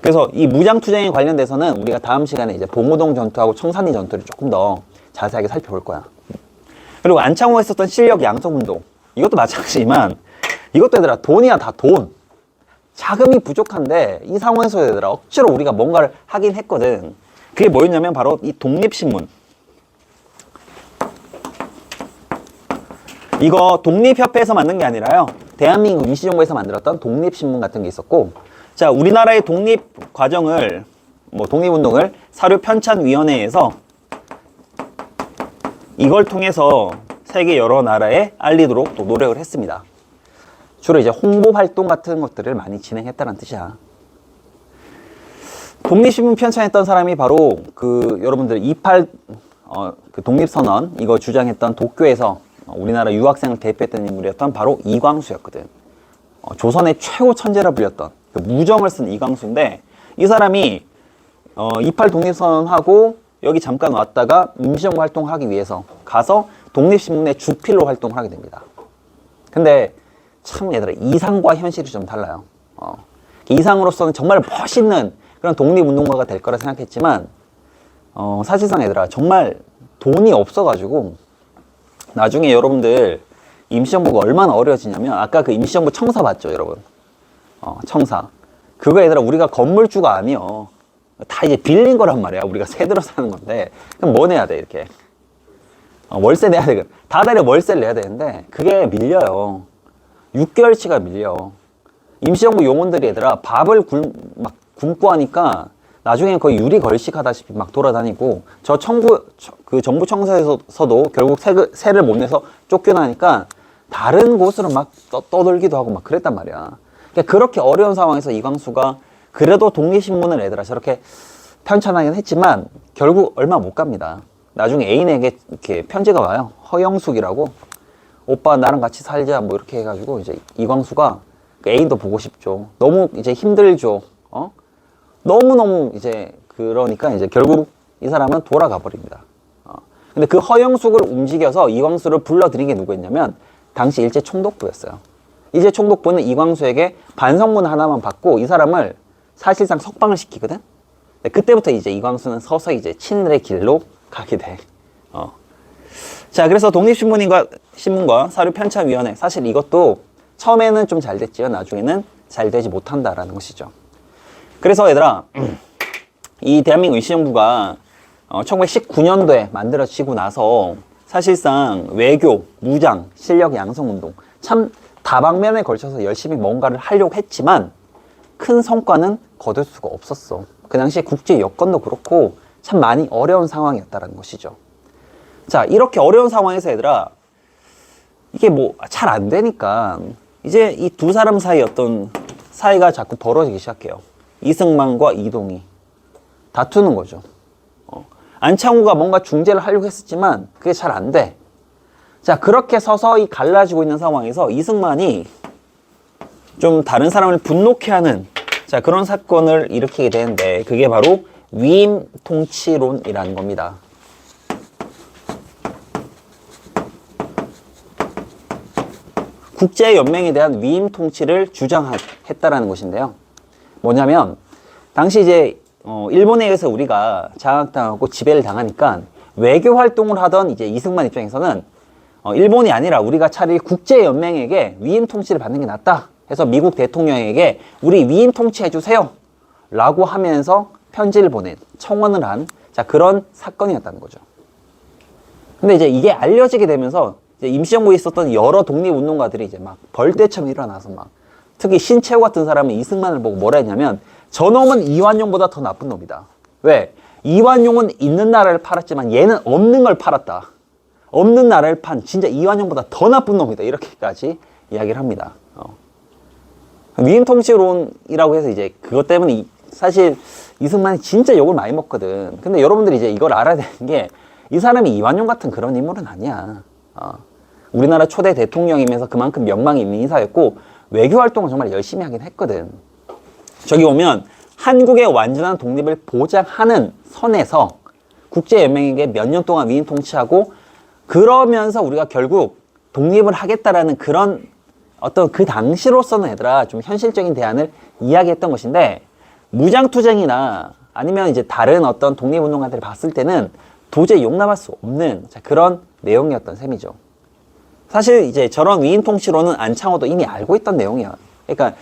그래서 이 무장투쟁에 관련돼서는 우리가 다음 시간에 이제 봉오동 전투하고 청산리 전투를 조금 더 자세하게 살펴볼 거야. 그리고 안창호가 했었던 실력 양성운동, 이것도 마찬가지지만 이것도 얘들아 돈이야. 다 돈. 자금이 부족한데 이 상황에서 얘들아 억지로 우리가 뭔가를 하긴 했거든. 그게 뭐였냐면 바로 이 독립신문. 이거 독립협회에서 만든 게 아니라요, 대한민국 임시정부에서 만들었던 독립신문 같은 게 있었고, 자, 우리나라의 독립 과정을, 독립운동을 사료편찬위원회에서 이걸 통해서 세계 여러 나라에 알리도록 또 노력을 했습니다. 주로 이제 홍보 활동 같은 것들을 많이 진행했다는 뜻이야. 독립신문 편찬했던 사람이 바로 여러분들 28 독립선언 이거 주장했던 도쿄에서 우리나라 유학생을 대표했던 인물이었던 바로 이광수였거든. 조선의 최고 천재라 불렸던 무정을 쓴 이광수인데, 이 사람이 28 독립선언하고 여기 잠깐 왔다가 임시정부 활동을 하기 위해서 가서 독립신문의 주필로 활동을 하게 됩니다. 근데 참 얘들아, 이상과 현실이 좀 달라요. 이상으로서는 정말 멋있는 그런 독립운동가가 될 거라 생각했지만 사실상 얘들아 정말 돈이 없어가지고 나중에 여러분들 임시정부가 얼마나 어려워지냐면, 아까 그 임시정부 청사 봤죠 여러분? 청사 그거 얘들아 우리가 건물주가 아니여. 다 이제 빌린 거란 말이야. 우리가 세 들어 사는 건데, 그럼 뭐 내야 돼? 이렇게 월세 내야 돼. 다 달에 월세를 내야 되는데 그게 밀려요. 6개월치가 밀려. 임시정부 용원들이 얘들아 밥을 막 굶고 하니까 나중에 거의 유리 걸식하다시피 막 돌아다니고, 그 정부 청사에서도 결국 세를 못 내서 쫓겨나니까 다른 곳으로 막 떠돌기도 하고 막 그랬단 말이야. 그러니까 그렇게 어려운 상황에서 이광수가 그래도 독립신문을 얘들아 저렇게 편찬하긴 했지만 결국 얼마 못 갑니다. 나중에 애인에게 이렇게 편지가 와요. 허영숙이라고. 오빠 나랑 같이 살자 뭐 이렇게 해가지고 이제 이광수가 그 애인도 보고 싶죠. 너무 이제 힘들죠. 너무너무 이제 그러니까 이제 결국 이 사람은 돌아가 버립니다. 근데 그 허영숙을 움직여서 이광수를 불러들인 게 누구였냐면 당시 일제총독부였어요. 일제총독부는 이광수에게 반성문 하나만 받고 이 사람을 사실상 석방을 시키거든. 그때부터 이제 이광수는 서서히 이제 친일의 길로 가게 돼. 자, 그래서 독립신문과 사료편찬위원회, 사실 이것도 처음에는 좀 잘 됐지만 나중에는 잘 되지 못한다라는 것이죠. 그래서 얘들아, 이 대한민국 임시정부가 1919년도에 만들어지고 나서 사실상 외교, 무장, 실력 양성운동 참 다방면에 걸쳐서 열심히 뭔가를 하려고 했지만 큰 성과는 거둘 수가 없었어. 그 당시에 국제 여건도 그렇고 참 많이 어려운 상황이었다는 것이죠. 자, 이렇게 어려운 상황에서 얘들아 이게 뭐 잘 안 되니까 이제 이 두 사람 사이 어떤 사이가 자꾸 벌어지기 시작해요. 이승만과 이동희 다투는 거죠. 안창호가 뭔가 중재를 하려고 했었지만 그게 잘 안 돼. 자, 그렇게 서서히 갈라지고 있는 상황에서 이승만이 좀 다른 사람을 분노케 하는 그런 사건을 일으키게 되는데 그게 바로 위임 통치론이라는 겁니다. 국제연맹에 대한 위임 통치를 주장했다라는 것인데요. 뭐냐면 당시 이제 일본에 의해서 우리가 장악당하고 지배를 당하니까 외교 활동을 하던 이제 이승만 입장에서는 일본이 아니라 우리가 차라리 국제연맹에게 위임 통치를 받는 게 낫다 해서 미국 대통령에게 우리 위임 통치해 주세요 라고 하면서 편지를 보낸, 청원을 한 그런 사건이었다는 거죠. 근데 이제 이게 알려지게 되면서 이제 임시정부에 있었던 여러 독립운동가들이 이제 막 벌떼처럼 일어나서 막, 특히 신채호 같은 사람은 이승만을 보고 뭐라 했냐면 저놈은 이완용보다 더 나쁜 놈이다. 왜? 이완용은 있는 나라를 팔았지만 얘는 없는 걸 팔았다. 없는 나라를 판 진짜 이완용보다 더 나쁜 놈이다. 이렇게까지 이야기를 합니다. 위임 통치론이라고 해서 이제 그것 때문에 사실 이승만이 진짜 욕을 많이 먹거든. 근데 여러분들이 이제 이걸 알아야 되는 게 이 사람이 이완용 같은 그런 인물은 아니야. 우리나라 초대 대통령이면서 그만큼 명망이 있는 인사였고 외교 활동을 정말 열심히 하긴 했거든. 저기 보면 한국의 완전한 독립을 보장하는 선에서 국제연맹에게 몇 년 동안 위임 통치하고 그러면서 우리가 결국 독립을 하겠다라는 그런 어떤 그 당시로서는 얘들아 좀 현실적인 대안을 이야기했던 것인데, 무장투쟁이나 아니면 이제 다른 어떤 독립운동가들을 봤을 때는 도저히 용납할 수 없는 그런 내용이었던 셈이죠. 사실 이제 저런 위임 통치론은 안창호도 이미 알고 있던 내용이야. 그러니까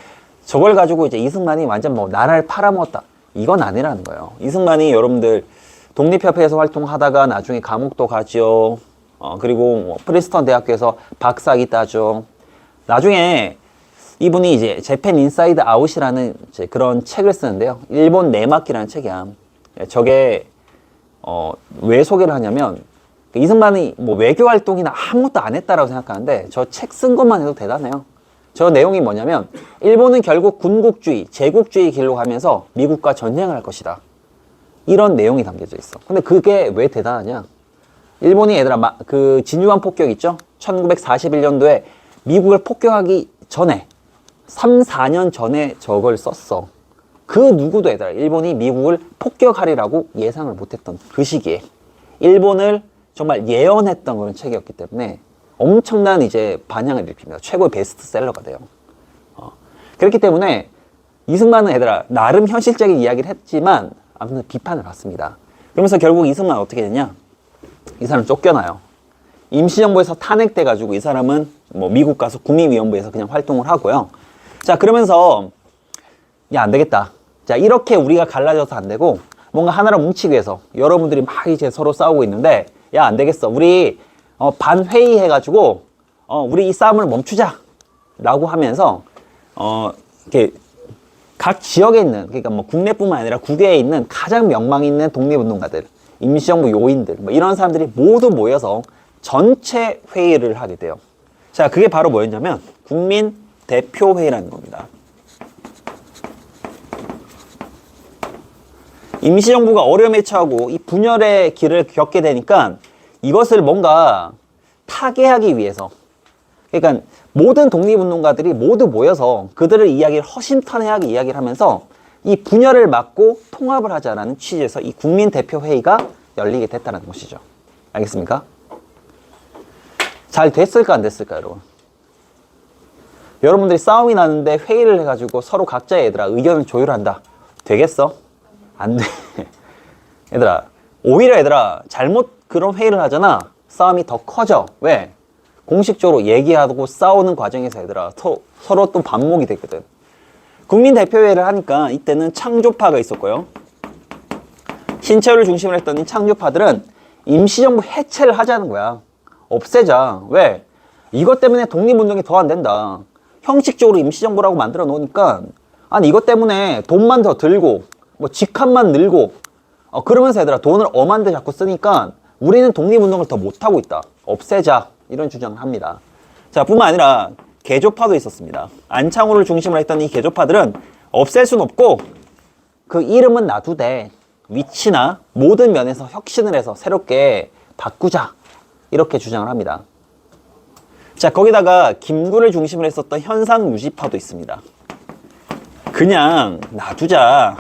저걸 가지고 이제 이승만이 완전 뭐 나라를 팔아먹었다 이건 아니라는 거예요. 이승만이 여러분들 독립협회에서 활동하다가 나중에 감옥도 가죠. 그리고 뭐 프린스턴 대학교에서 박사학위 따죠. 나중에 이분이 이제 재팬 인사이드 아웃이라는 이제 그런 책을 쓰는데요. 일본 내막기라는 책이야. 저게 왜 소개를 하냐면 이승만이 뭐 외교 활동이나 아무것도 안 했다라고 생각하는데 저 책 쓴 것만 해도 대단해요. 저 내용이 뭐냐면 일본은 결국 군국주의, 제국주의 길로 가면서 미국과 전쟁을 할 것이다. 이런 내용이 담겨져 있어. 근데 그게 왜 대단하냐? 일본이 얘들아 그 진유한 폭격 있죠? 1941년도에 미국을 폭격하기 전에 3, 4년 전에 저걸 썼어. 그 누구도 얘들아 일본이 미국을 폭격하리라고 예상을 못했던 그 시기에 일본을 정말 예언했던 그런 책이었기 때문에 엄청난 이제 반향을 일으킵니다. 최고의 베스트셀러가 돼요. 그렇기 때문에 이승만은 얘들아 나름 현실적인 이야기를 했지만 아무튼 비판을 받습니다. 그러면서 결국 이승만 어떻게 되냐? 이 사람 쫓겨나요. 임시정부에서 탄핵돼 가지고 이 사람은 뭐 미국 가서 국민위원부에서 그냥 활동을 하고요. 자, 그러면서 야, 안 되겠다. 자, 이렇게 우리가 갈라져서 안 되고 뭔가 하나로 뭉치기 위해서 여러분들이 막 이제 서로 싸우고 있는데 야, 안 되겠어. 우리 반회의 해가지고 우리 이 싸움을 멈추자 라고 하면서 이렇게 각 지역에 있는, 그러니까 뭐 국내뿐만 아니라 국외에 있는 가장 명망 있는 독립운동가들, 임시정부 요인들, 뭐 이런 사람들이 모두 모여서 전체 회의를 하게 돼요. 자, 그게 바로 뭐였냐면 국민대표회의라는 겁니다. 임시정부가 어려움에 처하고 이 분열의 길을 겪게 되니까 이것을 뭔가 타개하기 위해서, 그러니까 모든 독립운동가들이 모두 모여서 그들의 이야기를 허심탄회하게 이야기를 하면서 이 분열을 막고 통합을 하자라는 취지에서 이 국민대표회의가 열리게 됐다는 것이죠. 알겠습니까? 잘 됐을까 안 됐을까 여러분? 여러분들이 싸움이 나는데 회의를 해가지고 서로 각자의 얘들아 의견을 조율한다. 되겠어? 안 돼. 얘들아 오히려 얘들아 잘못 그런 회의를 하잖아. 싸움이 더 커져. 왜? 공식적으로 얘기하고 싸우는 과정에서 얘들아 서로 또 반목이 됐거든. 국민대표회의를 하니까 이때는 창조파가 있었고요. 신철을 중심으로 했던 이 창조파들은 임시정부 해체를 하자는 거야. 없애자. 왜? 이것 때문에 독립운동이 더 안 된다. 형식적으로 임시정부라고 만들어 놓으니까 아니 이것 때문에 돈만 더 들고 뭐 직함만 늘고 그러면서 얘들아 돈을 엄한데 자꾸 쓰니까 우리는 독립운동을 더 못하고 있다. 없애자. 이런 주장을 합니다. 자, 뿐만 아니라 개조파도 있었습니다. 안창호를 중심으로 했던 이 개조파들은 없앨 순 없고 그 이름은 놔두되 위치나 모든 면에서 혁신을 해서 새롭게 바꾸자. 이렇게 주장을 합니다. 자, 거기다가 김구를 중심으로 했었던 현상유지파도 있습니다. 그냥 놔두자.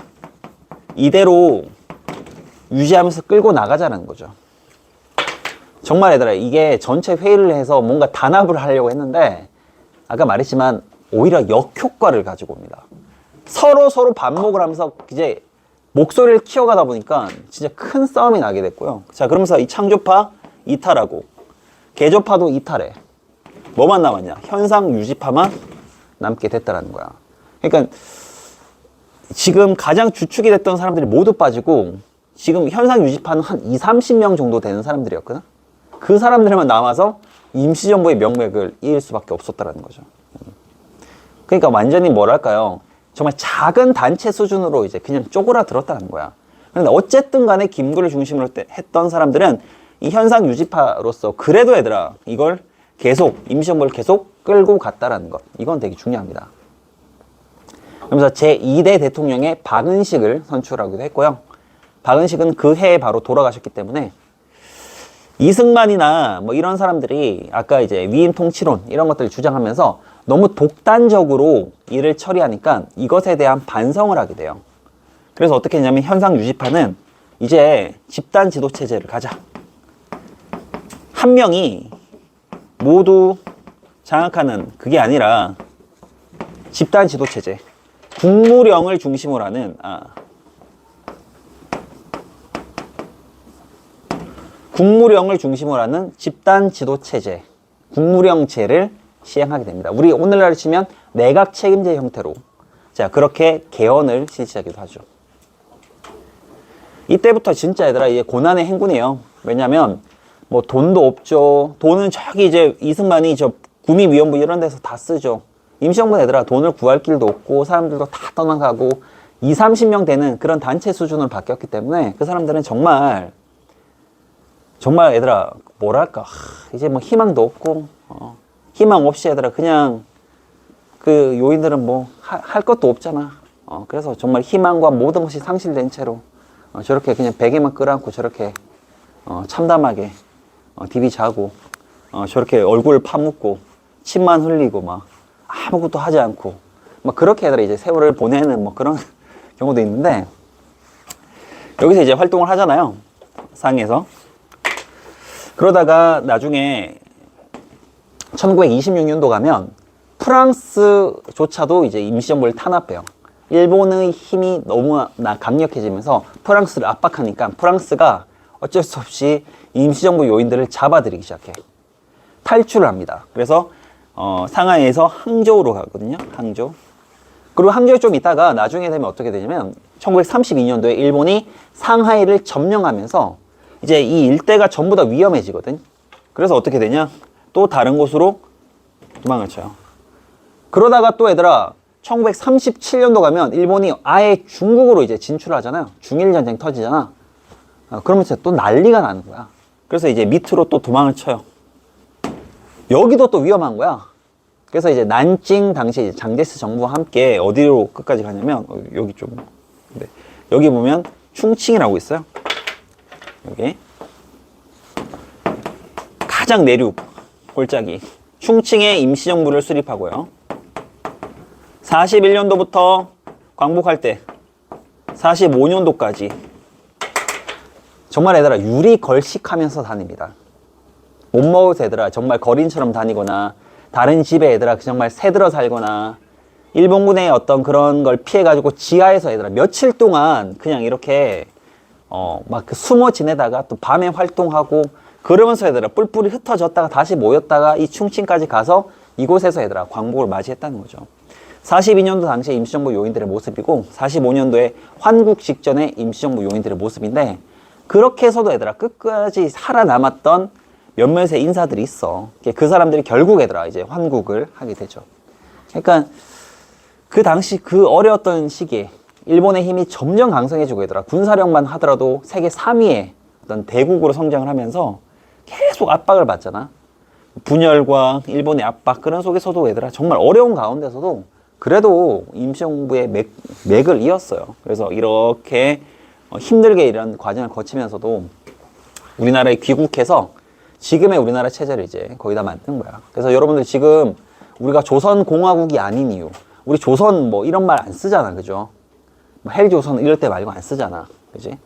이대로 유지하면서 끌고 나가자는 거죠. 정말 얘들아 이게 전체 회의를 해서 뭔가 단합을 하려고 했는데 아까 말했지만 오히려 역효과를 가지고 옵니다. 서로 반목을 하면서 이제 목소리를 키워가다 보니까 진짜 큰 싸움이 나게 됐고요. 자, 그러면서 이 창조파 이탈하고 개조파도 이탈해. 뭐만 남았냐? 현상유지파만 남게 됐다라는 거야. 그러니까 지금 가장 주축이 됐던 사람들이 모두 빠지고 지금 현상유지파는 한 20, 30명 정도 되는 사람들이었거든. 그 사람들만 남아서 임시정부의 명맥을 이을 수밖에 없었다는 거죠. 그러니까 완전히 뭐랄까요? 정말 작은 단체 수준으로 이제 그냥 쪼그라들었다는 거야. 그런데 어쨌든 간에 김구를 중심으로 했던 사람들은 이 현상 유지파로서 그래도 얘들아 이걸 계속 임시정부를 계속 끌고 갔다라는 것. 이건 되게 중요합니다. 그러면서 제2대 대통령의 박은식을 선출하기도 했고요. 박은식은 그 해에 바로 돌아가셨기 때문에 이승만이나 뭐 이런 사람들이 아까 이제 위임 통치론 이런 것들을 주장하면서 너무 독단적으로 일을 처리하니까 이것에 대한 반성을 하게 돼요. 그래서 어떻게 했냐면 현상 유지파는 이제 집단 지도 체제를 가자. 한 명이 모두 장악하는 그게 아니라 집단 지도 체제. 국무령을 중심으로 하는 국무령을 중심으로 하는 집단 지도 체제, 국무령제를 시행하게 됩니다. 우리 오늘날 치면 내각 책임제 형태로 자 그렇게 개헌을 실시하기도 하죠. 이때부터 진짜 얘들아 이게 고난의 행군이에요. 왜냐면 뭐 돈도 없죠. 돈은 저기 이제 이승만이 저 구미위원부 이런 데서 다 쓰죠. 임시정부 얘들아 돈을 구할 길도 없고 사람들도 다 떠나가고 2, 30명 되는 그런 단체 수준으로 바뀌었기 때문에 그 사람들은 정말 얘들아 뭐랄까 이제 뭐 희망도 없고 희망 없이 얘들아 그냥 그 요인들은 뭐 할 것도 없잖아. 그래서 정말 희망과 모든 것이 상실된 채로 저렇게 그냥 베개만 끌어안고 저렇게 참담하게 디비 자고 저렇게 얼굴 파묻고 침만 흘리고 막 아무것도 하지 않고 막 그렇게 얘들아 이제 세월을 보내는 뭐 그런 경우도 있는데 여기서 이제 활동을 하잖아요. 상에서. 그러다가 나중에 1926년도 가면 프랑스조차도 이제 임시정부를 탄압해요. 일본의 힘이 너무나 강력해지면서 프랑스를 압박하니까 프랑스가 어쩔 수 없이 임시정부 요인들을 잡아들이기 시작해. 탈출을 합니다. 그래서 상하이에서 항저우로 가거든요. 항저우. 그리고 항저우 좀 있다가 나중에 되면 어떻게 되냐면 1932년도에 일본이 상하이를 점령하면서 이제 이 일대가 전부 다 위험해지거든. 그래서 어떻게 되냐? 또 다른 곳으로 도망을 쳐요. 그러다가 또 얘들아 1937년도 가면 일본이 아예 중국으로 이제 진출하잖아요. 중일전쟁 터지잖아. 그러면서 또 난리가 나는 거야. 그래서 이제 밑으로 또 도망을 쳐요. 여기도 또 위험한 거야. 그래서 이제 난징 당시 장제스 정부와 함께 어디로 끝까지 가냐면 여기 좀 네. 여기 보면 충칭이라고 있어요. 여기 가장 내륙 골짜기 충칭에 임시정부를 수립하고요. 41년도부터 광복할 때 45년도까지 정말 얘들아 유리 걸식하면서 다닙니다. 못 먹어서 얘들아 정말 거린처럼 다니거나 다른 집에 얘들아 정말 새들어 살거나 일본군의 어떤 그런 걸 피해가지고 지하에서 얘들아 며칠 동안 그냥 이렇게 막 숨어 지내다가 또 밤에 활동하고 그러면서 얘들아 뿔뿔이 흩어졌다가 다시 모였다가 이 충칭까지 가서 이곳에서 얘들아 광복을 맞이했다는 거죠. 42년도 당시에 임시정부 요인들의 모습이고 45년도에 환국 직전의 임시정부 요인들의 모습인데 그렇게 해서도 얘들아 끝까지 살아남았던 몇몇의 인사들이 있어. 그 사람들이 결국 얘들아 이제 환국을 하게 되죠. 그러니까 그 당시 그 어려웠던 시기에 일본의 힘이 점점 강성해지고 얘들아 군사력만 하더라도 세계 3위의 어떤 대국으로 성장을 하면서 계속 압박을 받잖아. 분열과 일본의 압박 그런 속에서도 얘들아 정말 어려운 가운데서도 그래도 임시정부의 맥을 이었어요. 그래서 이렇게 힘들게 이런 과정을 거치면서도 우리나라에 귀국해서 지금의 우리나라 체제를 이제 거의 다 만든 거야. 그래서 여러분들 지금 우리가 조선공화국이 아닌 이유, 우리 조선 뭐 이런 말 안 쓰잖아, 그죠? 뭐 헬조선 이럴 때 말고 안 쓰잖아, 그지?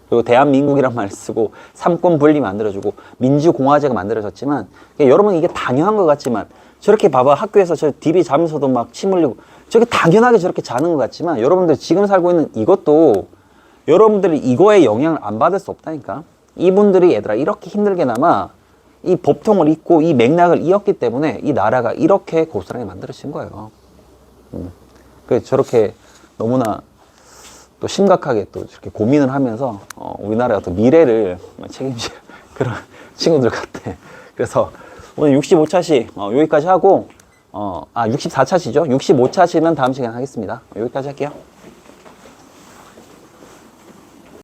그리고 대한민국이란 말 쓰고 삼권 분리 만들어주고 민주공화제가 만들어졌지만 여러분 이게 당연한 것 같지만 저렇게 봐봐 학교에서 저 DB 자면서도 막 침 흘리고 저렇게 당연하게 저렇게 자는 것 같지만 여러분들 지금 살고 있는 이것도 여러분들이 이거에 영향을 안 받을 수 없다니까. 이분들이 얘들아 이렇게 힘들게나마 이 법통을 잇고 이 맥락을 이었기 때문에 이 나라가 이렇게 고스란히 만들어진 거예요. 그래서 저렇게 너무나 또 심각하게 또 저렇게 고민을 하면서 우리나라의 어떤 미래를 책임질 그런 친구들 같아. 그래서 오늘 65차시 여기까지 하고 64차시죠. 65차시는 다음 시간에 하겠습니다. 여기까지 할게요.